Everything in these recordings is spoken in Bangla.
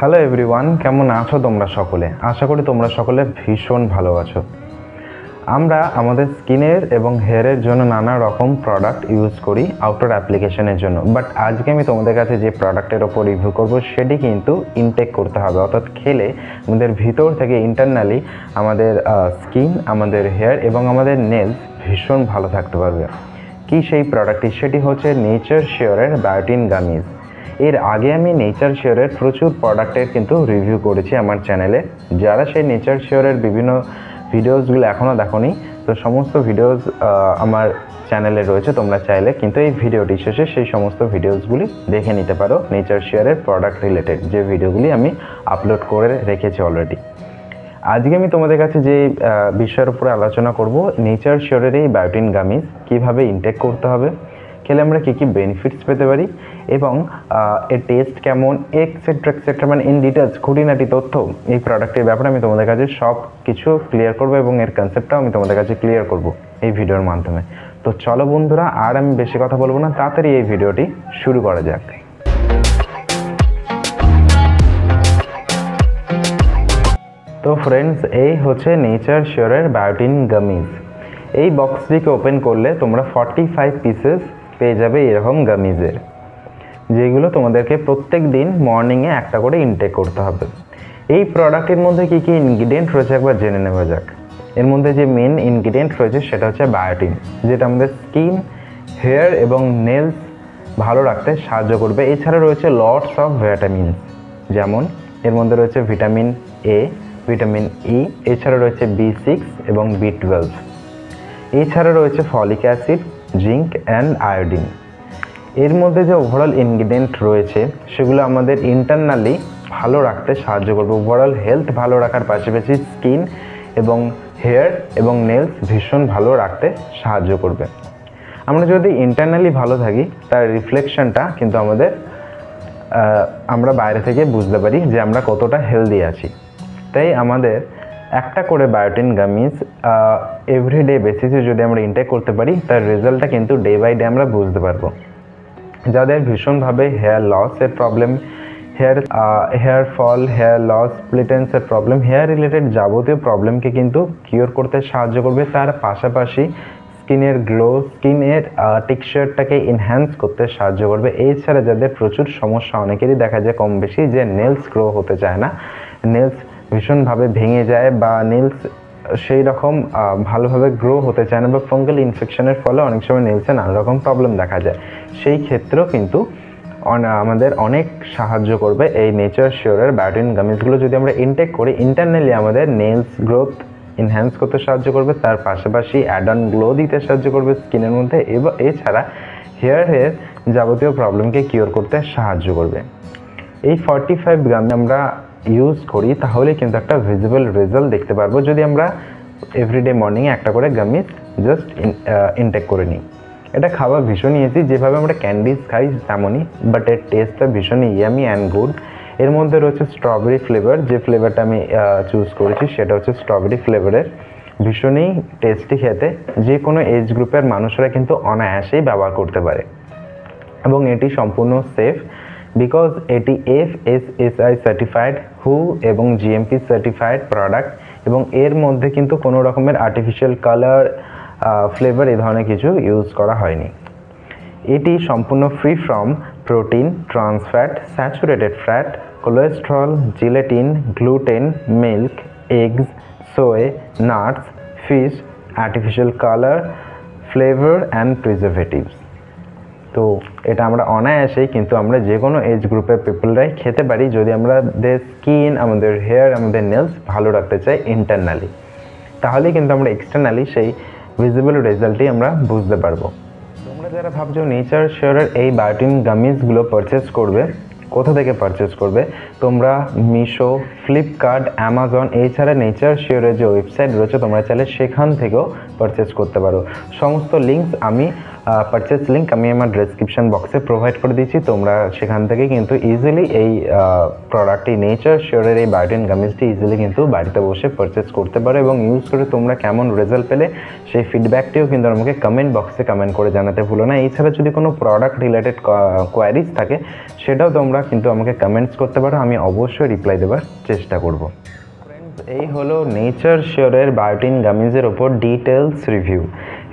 হ্যালো এভরিওয়ান, কেমন আছো তোমরা সকলে? আশা করি তোমরা সকলে ভীষণ ভালো আছো। আমরা আমাদের স্কিনের এবং হেয়ারের জন্য নানা রকম প্রোডাক্ট ইউজ করি আউটডোর অ্যাপ্লিকেশনের জন্য, বাট আজকে আমি তোমাদের কাছে যে প্রোডাক্টের ওপর রিভিউ করব সেটি কিন্তু ইনটেক করতে হবে, অর্থাৎ খেলে আমাদের ভিতর থেকে ইন্টারনালি আমাদের স্কিন, আমাদের হেয়ার এবং আমাদের নেলস ভীষণ ভালো থাকতে পারবে। কি সেই প্রোডাক্টটি? সেটি হচ্ছে নেচার শিওরের বায়োটিন গামিজ। এর আগে আমি নেচার শিওরের প্রচুর প্রোডাক্টের কিন্তু রিভিউ করেছি আমার চ্যানেলে। যারা সেই নেচার শিওরের বিভিন্ন ভিডিওসগুলো এখনও দেখোনি, তো সমস্ত ভিডিওস আমার চ্যানেলে রয়েছে, তোমরা চাইলে কিন্তু এই ভিডিওটি শেষে সেই সমস্ত ভিডিওসগুলি দেখে নিতে পারো। নেচার শিওরের প্রোডাক্ট রিলেটেড যে ভিডিওগুলি আমি আপলোড করে রেখেছি অলরেডি। আজকে আমি তোমাদের কাছে যে বিষয়ের উপরে আলোচনা করব, নেচার শিওরের এই বায়োটিন গামিজ কীভাবে ইনটেক করতে হবে, খেলে আমরা কী কী বেনিফিটস পেতে পারি এবং এর টেস্ট কেমন, এক্সেট্রা মানে ইন ডিটেলস খুঁটিনাটি তথ্য এই প্রোডাক্টের ব্যাপারে আমি তোমাদের কাছে সব কিছু ক্লিয়ার করবো এবং এর কনসেপ্টটাও আমি তোমাদের কাছে ক্লিয়ার করব এই ভিডিওর মাধ্যমে। তো চলো বন্ধুরা, আর আমি বেশি কথা বলবো না, তাড়াতাড়ি এই ভিডিওটি শুরু করা যাক। তো ফ্রেন্ডস, এই হচ্ছে নেচার শিওরের বায়োটিন গামিজ। এই বক্সটিকে ওপেন করলে তোমরা 45 পিসেস পেয়ে যাবে এরকম গামিজের, যেগুলো তোমাদেরকে প্রত্যেক দিন মর্নিংয়ে একটা করে ইনটেক করতে হবে। এই প্রোডাক্টের মধ্যে কী কী ইনগ্রিডিয়েন্ট রয়েছে একবার জেনে নেওয়া যাক। এর মধ্যে যে মেন ইনগ্রিডিয়েন্ট রয়েছে সেটা হচ্ছে বায়োটিন, যেটা আমাদের স্কিন, হেয়ার এবং নেলস ভালো রাখতে সাহায্য করবে। এছাড়া রয়েছে লটস অফ ভিটামিন, যেমন এর মধ্যে রয়েছে ভিটামিন এ, ভিটামিন ই, এছাড়া রয়েছে B6 এবং B12। এছাড়া রয়েছে folic acid, zinc and iodine. এর মধ্যে যে ওভারঅল ইনগ্রিডিয়েন্ট রয়েছে সেগুলো আমাদের ইন্টারনালি ভালো রাখতে সাহায্য করবে। ওভারঅল হেলথ ভালো রাখার পাশাপাশি স্কিন এবং হেয়ার এবং নেলস ভীষণ ভালো রাখতে সাহায্য করবে। আমরা যদি ইন্টারনালি ভালো থাকি, তার রিফ্লেকশনটা কিন্তু আমরা বাইরে থেকে বুঝতে পারি যে আমরা কতটা হেলদি আছি। তাই আমাদের একটা করে বায়োটিন গামিজ এভরিডে বেসিসে যদি আমরা ইনটেক করতে পারি, তার রেজাল্টটা কিন্তু ডে বাই ডে আমরা বুঝতে পারবো। যাদের ভীষণভাবে হেয়ার লসের problem, hair fall, hair loss, স্প্লিটেন্সের প্রবলেম, হেয়ার রিলেটেড যাবতীয় প্রবলেমকে কিন্তু কিওর করতে সাহায্য করবে। তার পাশাপাশি স্কিনের গ্লো, স্কিনের টেক্সচারটাকে এনহ্যান্স করতে সাহায্য করবে। এছাড়া যাদের প্রচুর সমস্যা, অনেকেরই দেখা যায় কম বেশি যে নেলস গ্রো হতে চায় না, নেলস ভীষণভাবে ভেঙে যায় বা নেলস সেই রকম ভালোভাবে গ্রো হতে চায় না, বা ফাঙ্গাল ইনফেকশনের ফলে অনেক সময় নেলসে নানা রকম প্রবলেম দেখা যায়। সেই ক্ষেত্রেও কিন্তু আমাদের অনেক সাহায্য করবে এই নেচার শিওরের বায়োটিন গামিজগুলো। যদি আমরা ইনটেক করি, ইন্টারনালি আমাদের নেলস গ্রোথ এনহ্যান্স করতে সাহায্য করবে, তার পাশাপাশি অ্যাড অন গ্লো দিতে সাহায্য করবে স্কিনের মধ্যে, এবং এছাড়া হেয়ারের যাবতীয় প্রবলেমকে কিওর করতে সাহায্য করবে। এই 45 গ্রাম আমরা ইউজ করি তাহলে কিন্তু একটা ভিজিবল রেজাল্ট দেখতে পারবো যদি আমরা এভরিডে মর্নিংয়ে একটা করে গামিজ জাস্ট ইনটেক করে নিই। এটা খাওয়া ভীষণই ইজি, যেভাবে আমরা ক্যান্ডিজ খাই তেমনই, বাট এর টেস্টটা ভীষণই ইয়ামি অ্যান্ড গুড। এর মধ্যে রয়েছে স্ট্রবেরি ফ্লেভার, যে ফ্লেভারটা আমি চুজ করেছি সেটা হচ্ছে স্ট্রবেরি ফ্লেভারের। ভীষণই টেস্টি খেতে, যে কোনো এজ গ্রুপের মানুষরা কিন্তু অনায়াসেই ব্যবহার করতে পারে এবং এটি সম্পূর্ণ সেফ, বিকজ এটি FSSAI সার্টিফাইড, হু এবং GMP সার্টিফাইড প্রোডাক্ট, এবং এর মধ্যে কিন্তু কোনো রকমের আর্টিফিশিয়াল কালার, ফ্লেভার এই ধরনের কিছু ইউজ করা হয়নি। এটি সম্পূর্ণ free from protein, trans fat, saturated fat, cholesterol, gelatin, gluten, milk, eggs, sow, nuts, fish, artificial colour, flavour and preservatives. তো এটা আমরা অনায়াসেই কিন্তু আমরা যে কোনো এজ গ্রুপের পিপলরাই খেতে পারি, যদি আমাদের স্কিন, আমাদের হেয়ার, আমাদের নেলস ভালো রাখতে চাই ইন্টারনালি, তাহলেই কিন্তু আমরা এক্সটার্নালি সেই ভিজিবল রেজাল্টই আমরা বুঝতে পারবো। তোমরা যারা ভাবছো নেচার শিওরের এই বায়োটিন গামিজগুলো পারচেস করবে, কোথা থেকে পারচেস করবে? তোমরা মিশো, ফ্লিপকার্ট, অ্যামাজন, এছাড়া নেচার শিওরের যে ওয়েবসাইট রয়েছে তোমরা চাইলে সেখান থেকেও পারচেস করতে পারো। সমস্ত লিঙ্কস আমি পারচেস লিঙ্ক আমি আমার ডেসক্রিপশন বক্সে প্রোভাইড করে দিয়েছি। তোমরা সেখান থেকে কিন্তু ইজিলি এই প্রোডাক্টটি নেচার শিওরের এই বায়োটিন গামিজটি ইজিলি কিন্তু বাড়িতে বসে পারচেস করতে পারো এবং ইউজ করে তোমরা কেমন রেজাল্ট পেলে সেই ফিডব্যাকটিও কিন্তু আমাকে কমেন্ট বক্সে কমেন্ট করে জানাতে ভুলো না। এছাড়া যদি কোনো প্রোডাক্ট রিলেটেড কোয়ারিজ থাকে সেটাও তোমরা কিন্তু আমাকে কমেন্টস করতে পারো, আমি অবশ্যই রিপ্লাই দেওয়ার চেষ্টা করব। এই হলো নেচার শিওরের বায়োটিন গামিজের ওপর ডিটেলস রিভিউ।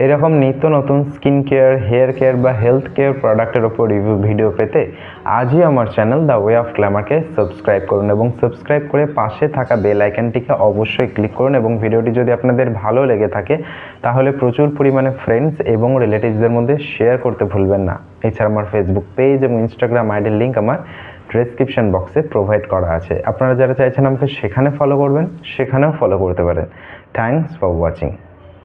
এরকম নিত্য নতুন স্কিন কেয়ার, হেয়ার কেয়ার বা হেলথ কেয়ার প্রোডাক্টের ওপর রিভিউ ভিডিও পেতে আজই আমার চ্যানেল দ্য ওয়ে অফ গ্ল্যামারকে সাবস্ক্রাইব করুন এবং সাবস্ক্রাইব করে পাশে থাকা বেল আইকনটিকে অবশ্যই ক্লিক করুন এবং ভিডিওটি যদি আপনাদের ভালো লেগে থাকে তাহলে প্রচুর পরিমাণে ফ্রেন্ডস এবং রিলেটিভসদের মধ্যে শেয়ার করতে ভুলবেন না। এছাড়া আমার ফেসবুক পেজ এবং ইনস্টাগ্রাম আইডির লিঙ্ক আমার ডেসক্রিপশন বক্সে প্রোভাইড করা আছে। আপনারা যারা চাইছেন আমাকে সেখানে ফলো করবেন, সেখানেও ফলো করতে পারেন। Thanks for watching.